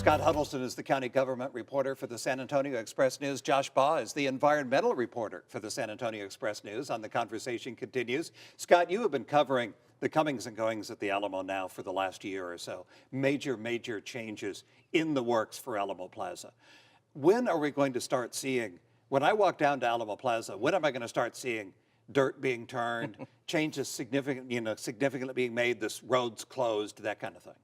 Scott Huddleston is the county government reporter for the San Antonio Express News. Josh Baugh is the environmental reporter for the San Antonio Express News. On The Conversation Continues. Scott, you have been covering the comings and goings at the Alamo now for the last year or so. Major changes in the works for Alamo Plaza. When are we going to start seeing, when I walk down to Alamo Plaza, when am I going to start seeing dirt being turned, changes significantly being made, this roads closed, that kind of thing?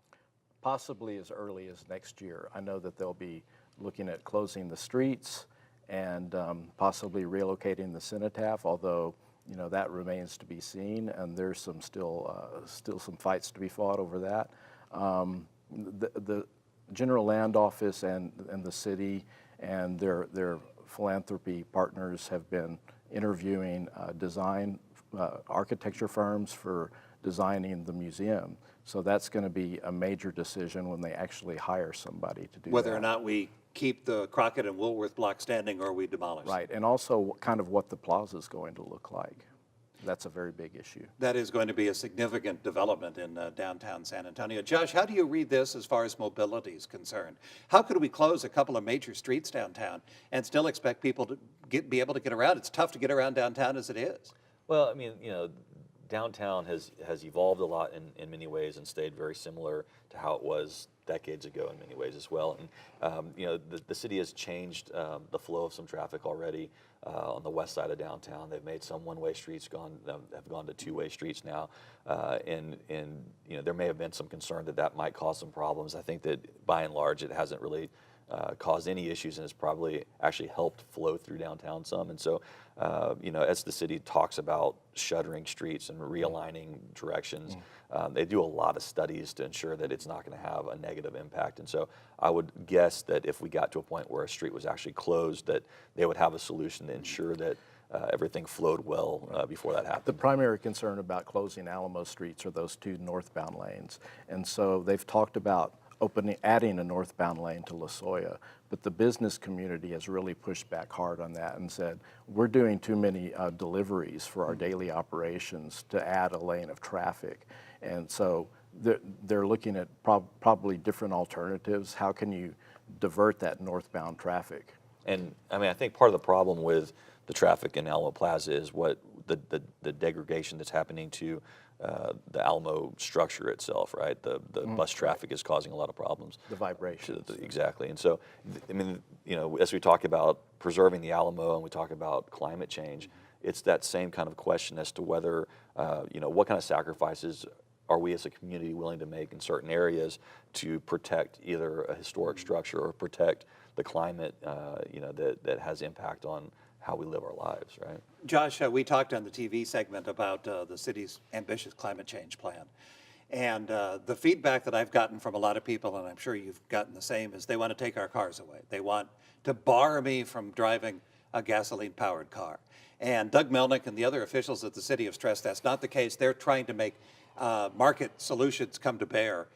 Possibly as early as next year. I know that they'll be looking at closing the streets and possibly relocating the cenotaph, although that remains to be seen, and there's still some fights to be fought over that. The General Land Office and the city and their philanthropy partners have been interviewing design architecture firms for designing the museum. So that's going to be a major decision when they actually hire somebody to do that. Whether or not we keep the Crockett and Woolworth block standing or we demolish. Right, and also kind of what the plaza is going to look like. That's a very big issue. That is going to be a significant development in downtown San Antonio. Josh, how do you read this as far as mobility is concerned? How could we close a couple of major streets downtown and still expect people to be able to get around? It's tough to get around downtown as it is. Well, I mean, downtown has evolved a lot in many ways and stayed very similar to how it was decades ago in many ways as well. And the city has changed the flow of some traffic already on the west side of downtown. They've made some one-way streets have gone to two-way streets now, and there may have been some concern that might cause some problems. I think that by and large it hasn't really caused any issues, and it's probably actually helped flow through downtown some. And so, as the city talks about shuttering streets and realigning directions, they do a lot of studies to ensure that it's not going to have a negative impact. And so I would guess that if we got to a point where a street was actually closed, that they would have a solution to ensure that everything flowed well before that happened. The primary concern about closing Alamo streets are those two northbound lanes. And so they've talked about adding a northbound lane to La Jolla, but the business community has really pushed back hard on that and said, we're doing too many deliveries for our daily operations to add a lane of traffic. And so they're looking at probably different alternatives. How can you divert that northbound traffic? And I mean, I think part of the problem with the traffic in Alamo Plaza is what the degradation that's happening to the Alamo structure itself, right? The bus traffic is causing a lot of problems. The vibrations. Exactly. And so, I mean, as we talk about preserving the Alamo and we talk about climate change, it's that same kind of question as to whether, what kind of sacrifices are we as a community willing to make in certain areas to protect either a historic structure or protect the climate, that has impact on how we live our lives, right? Josh, we talked on the TV segment about the city's ambitious climate change plan. And the feedback that I've gotten from a lot of people, and I'm sure you've gotten the same, is they want to take our cars away. They want to bar me from driving a gasoline-powered car. And Doug Melnick and the other officials at the city have stressed that's not the case. They're trying to make market solutions come to bear.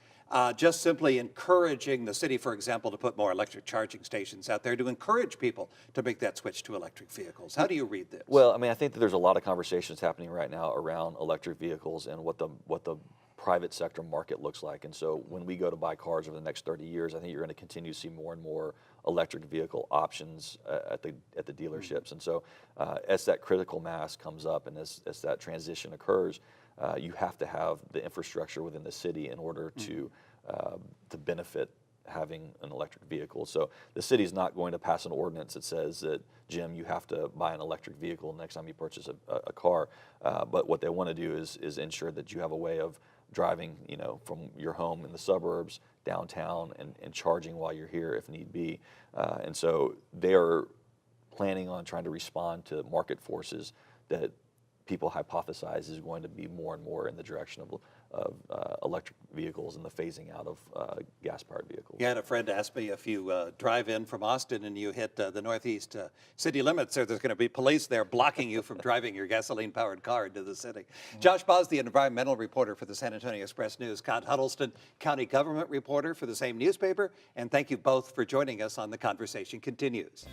Just simply encouraging the city, for example, to put more electric charging stations out there to encourage people to make that switch to electric vehicles. How do you read this? Well, I mean, I think that there's a lot of conversations happening right now around electric vehicles and what the private sector market looks like. And so when we go to buy cars over the next 30 years, I think you're going to continue to see more and more electric vehicle options at the dealerships. And so as that critical mass comes up and as that transition occurs, you have to have the infrastructure within the city in order to benefit having an electric vehicle. So the city's not going to pass an ordinance that says that, Jim, you have to buy an electric vehicle next time you purchase a car. But what they want to do is ensure that you have a way of driving, from your home in the suburbs downtown and charging while you're here if need be. And so they are planning on trying to respond to market forces that people hypothesize is going to be more and more in the direction of electric vehicles and the phasing out of gas-powered vehicles. You had a friend ask me if you drive in from Austin and you hit the northeast city limits, there's going to be police there blocking you from driving your gasoline-powered car into the city. Josh Baugh is the environmental reporter for the San Antonio Express News. Scott Huddleston, county government reporter for the same newspaper. And thank you both for joining us on The Conversation Continues.